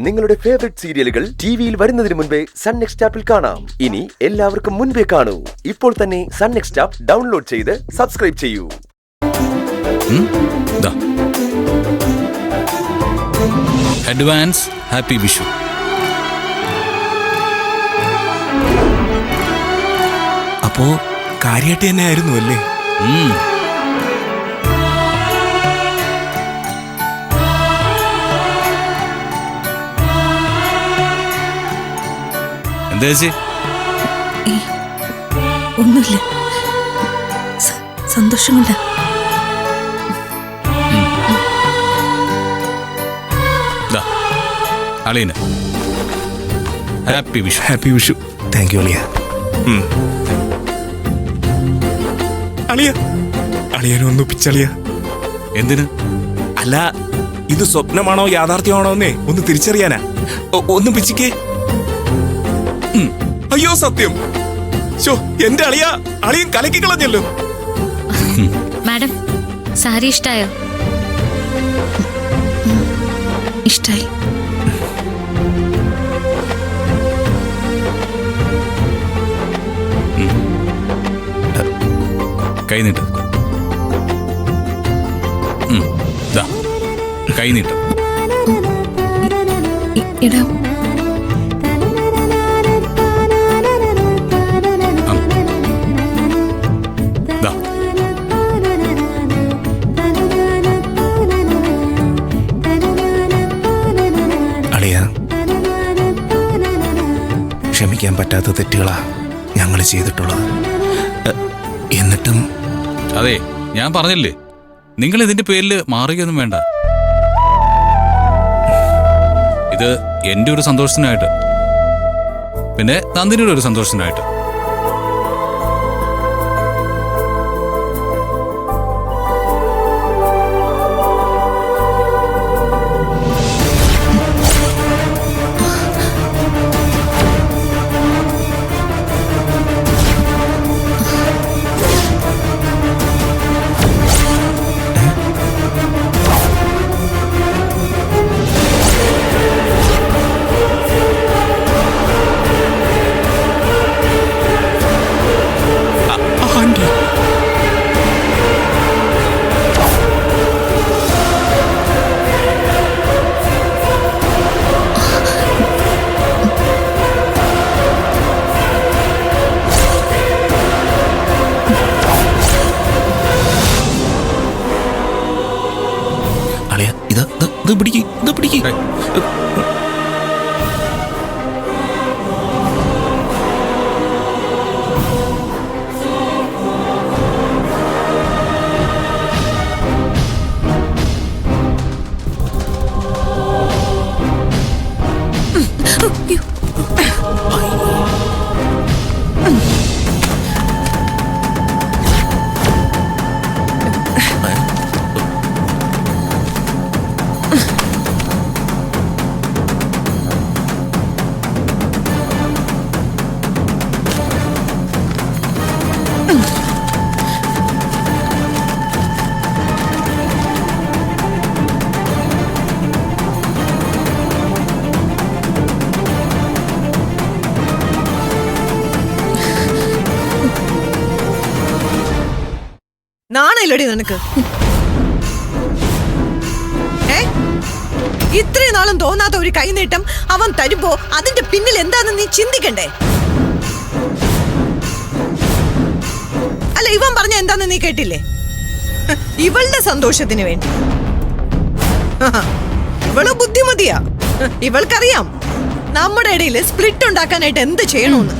നിങ്ങളുടെ ഫേവറേറ്റ് സീരിയലുകൾ ടിവിയിൽ വരുന്നതിന് മുൻപേ സൺ നെക്സ്റ്റ് ആപ്പിൽ കാണാം. ഇനി എല്ലാവർക്കും മുൻപേ കാണൂ. ഇപ്പോൾ തന്നെ സൺ നെക്സ്റ്റ് ആപ്പ് ഡൗൺലോഡ് ചെയ്ത് സബ്സ്ക്രൈബ് ചെയ്യൂ. Advance happy Vishu. അപ്പോ കാര്യമായിട്ട് തന്നെ ആയിരുന്നു അല്ലേ? എന്താ ചേച്ചി? ഒന്നുമില്ല, സന്തോഷം കൊണ്ടാ. അളിയന് happy Vishu. Happy Vishu. Thank you അളിയ. അളിയ അളിയനൊന്നു പിച്ചളിയ. എന്തിന്? അല്ല, ഇത് സ്വപ്നമാണോ യാഥാർത്ഥ്യമാണോ എന്നേ ഒന്ന് തിരിച്ചറിയാനാ. ഒന്ന് പിച്ചിക്കേ. അയ്യോ സത്യം. എന്റെ അളിയൻ കലക്കി കളഞ്ഞല്ലോ. മാഡം, സാരി ഇഷ്ടായോ? ഇഷ്ടായി. കൈ നീട്ട്. കൈ നീട്ട്. ഇടാം. ക്ഷമിക്കാൻ പറ്റാത്ത തെറ്റുകളാ ഞങ്ങൾ ചെയ്തിട്ടുള്ളത്. എന്നിട്ടും അതെ, ഞാൻ പറഞ്ഞില്ലേ, നിങ്ങൾ ഇതിന്റെ പേരിൽ മാറുകയൊന്നും വേണ്ട. ഇത് എന്റെ ഒരു സന്തോഷത്തിനായിട്ട്, പിന്നെ നന്ദിനിയുടെ ഒരു സന്തോഷത്തിനായിട്ട്. നാണയില്ലടി നിനക്ക്? ഇത്രയും നാളും തോന്നാത്ത ഒരു കൈനീട്ടം അവൻ തരുമ്പോ അതിന്റെ പിന്നിൽ എന്താന്ന് നീ ചിന്തിക്കണ്ടേ? അല്ല, ഇവൻ പറഞ്ഞ എന്താന്ന് നീ കേട്ടില്ലേ? ഇവളുടെ സന്തോഷത്തിന് വേണ്ടി. ഇവള് ബുദ്ധിമതിയാ. ഇവൾക്കറിയാം നമ്മുടെ ഇടയിൽ സ്പ്ലിറ്റ് ഉണ്ടാക്കാനായിട്ട് എന്ത് ചെയ്യണമെന്ന്.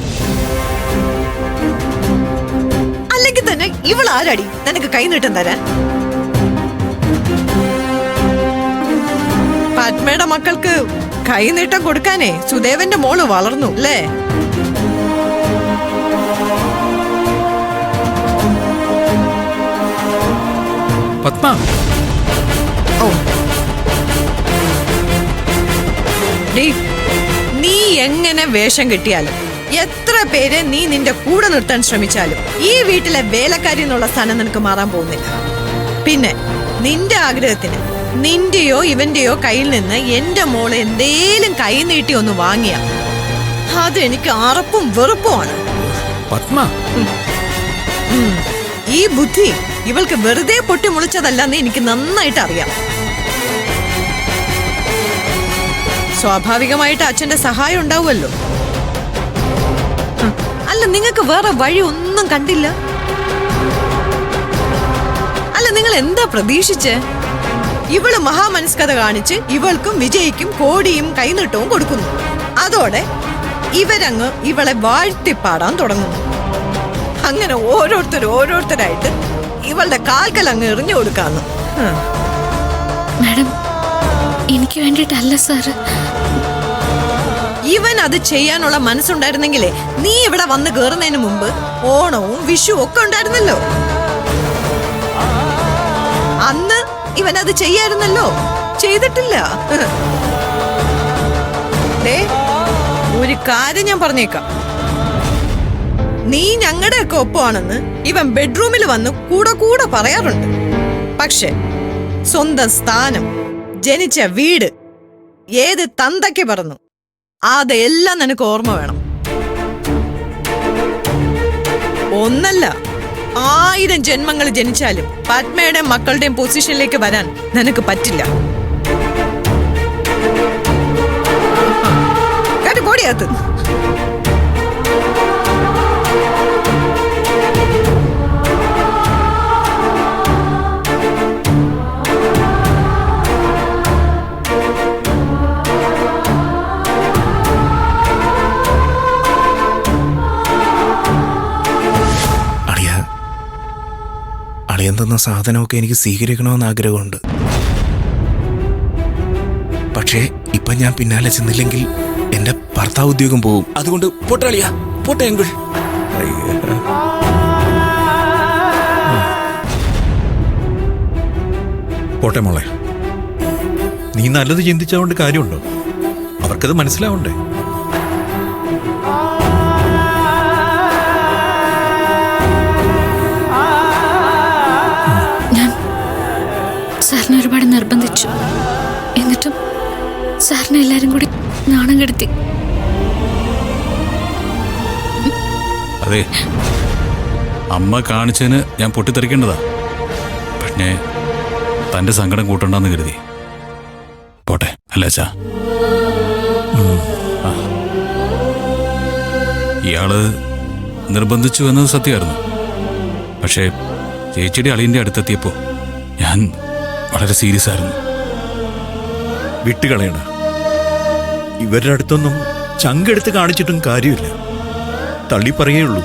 അല്ലെങ്കിൽ തന്നെ ഇവൾ ആരാടി നിനക്ക് കൈനീട്ടം തരാൻ? പത്മയുടെ മക്കൾക്ക് കൈനീട്ടം കൊടുക്കാനേ സുദേവന്റെ മോള് വളർന്നു അല്ലേ? പത്മ, ഓ, നീ എങ്ങനെ വേഷം കെട്ടിയാലും, എത്ര പേരെ നീ നിന്റെ കൂടെ നിർത്താൻ ശ്രമിച്ചാലും ഈ വീട്ടിലെ വേലക്കാരി എന്നുള്ള സ്ഥാനം നിനക്ക് മാറാൻ പോകുന്നില്ല. പിന്നെ നിന്റെ ആഗ്രഹത്തിന് നിന്റെയോ ഇവന്റെയോ കയ്യിൽ നിന്ന് എന്റെ മോളെ എന്തേലും കൈ നീട്ടി ഒന്ന് വാങ്ങിയ അതെനിക്ക് അറപ്പും വെറുപ്പുമാണ്. പത്മ, ഈ ബുദ്ധി ഇവൾക്ക് വെറുതെ പൊട്ടിമുളിച്ചതല്ലെന്ന് എനിക്ക് നന്നായിട്ട് അറിയാം. സ്വാഭാവികമായിട്ട് അച്ഛന്റെ സഹായം ഉണ്ടാവുമല്ലോ. അല്ല, നിങ്ങൾക്ക് വേറെ വഴി ഒന്നും കണ്ടില്ല? അല്ല, നിങ്ങൾ എന്താ പ്രതീക്ഷിച്ചേ? ഇവള് മഹാമനസ്കത കാണിച്ച് ഇവൾക്കും വിജയിക്കും കോടിയും കൈനീട്ടവും കൊടുക്കുന്നു. അതോടെ ഇവരങ്ങ് ഇവളെ വാഴ്ത്തിപ്പാടാൻ തുടങ്ങുന്നു. അങ്ങനെ ഓരോരുത്തരായിട്ട് ഇവളുടെ കാൽക്കൽ അങ്ങ് എറിഞ്ഞു കൊടുക്കാന്ന്. മാഡം, എനിക്ക് വേണ്ടിയിട്ടല്ല സാറ്. ഇവൻ അത് ചെയ്യാനുള്ള മനസ്സുണ്ടായിരുന്നെങ്കിലേ നീ ഇവിടെ വന്ന് കേറുന്നതിന് മുമ്പ് ഓണവും വിഷുവും ഒക്കെ ഉണ്ടായിരുന്നല്ലോ. അന്ന് ഇവൻ അത് ചെയ്യായിരുന്നല്ലോ. ചെയ്തിട്ടില്ല. ഒരു കാര്യം ഞാൻ പറഞ്ഞേക്കാം. നീ ഞങ്ങളുടെയൊക്കെ ഒപ്പമാണെന്ന് ഇവൻ ബെഡ്റൂമിൽ വന്ന് കൂടെ പറയാറുണ്ട്. പക്ഷെ സ്വന്തം സ്ഥാനം, ജനിച്ച വീട് ഏത് തന്തയ്ക്ക് പറഞ്ഞു അതെല്ലാം നിനക്ക് ഓർമ്മ വേണം. ഒന്നല്ല 1000 ജന്മങ്ങൾ ജനിച്ചാലും പത്മയുടെയും മക്കളുടെയും പൊസിഷനിലേക്ക് വരാൻ നിനക്ക് പറ്റില്ല. പൊടിയകത്ത് അളിയൻ തന്ന സാധനമൊക്കെ എനിക്ക് സ്വീകരിക്കണമെന്ന് ആഗ്രഹമുണ്ട്. പക്ഷേ ഇപ്പൊ ഞാൻ പിന്നാലെ ചെന്നില്ലെങ്കിൽ എന്റെ ഭർത്താവ് ഉദ്യോഗം പോവും. അതുകൊണ്ട് പൊട്ടളിയാ, പൊട്ടെ എങ്കിൾ. പോട്ടെ മോളെ, നീ നല്ലത് ചിന്തിച്ചുകൊണ്ട് കാര്യമുണ്ടോ? അവർക്കത് മനസ്സിലാവണ്ടേ? സാറിനെ ഒരുപാട് നിർബന്ധിച്ചു. എന്നിട്ടും സാറിനെ എല്ലാരും കൂടി നാണം കെടുത്തി. അതെ, അമ്മ കാണിച്ചതിന് ഞാൻ പൊട്ടിത്തെറിക്കേണ്ടതാ. പക്ഷേ തന്റെ സങ്കടം കൂട്ടണ്ടെന്ന് കരുതി. പോട്ടെ അല്ല അച്ഛാ. ഇയാള് നിർബന്ധിച്ചു എന്നത് സത്യമായിരുന്നു. പക്ഷേ ചേച്ചിയുടെ അളിയന്റെ അടുത്തെത്തിയപ്പോ ഞാൻ വളരെ സീരിയസ് ആയിരുന്നു. വിട്ടുകളയണ. ഇവരുടെ അടുത്തൊന്നും ചങ്കെടുത്ത് കാണിച്ചിട്ടും കാര്യമില്ല. തള്ളി പറയുകയുള്ളൂ.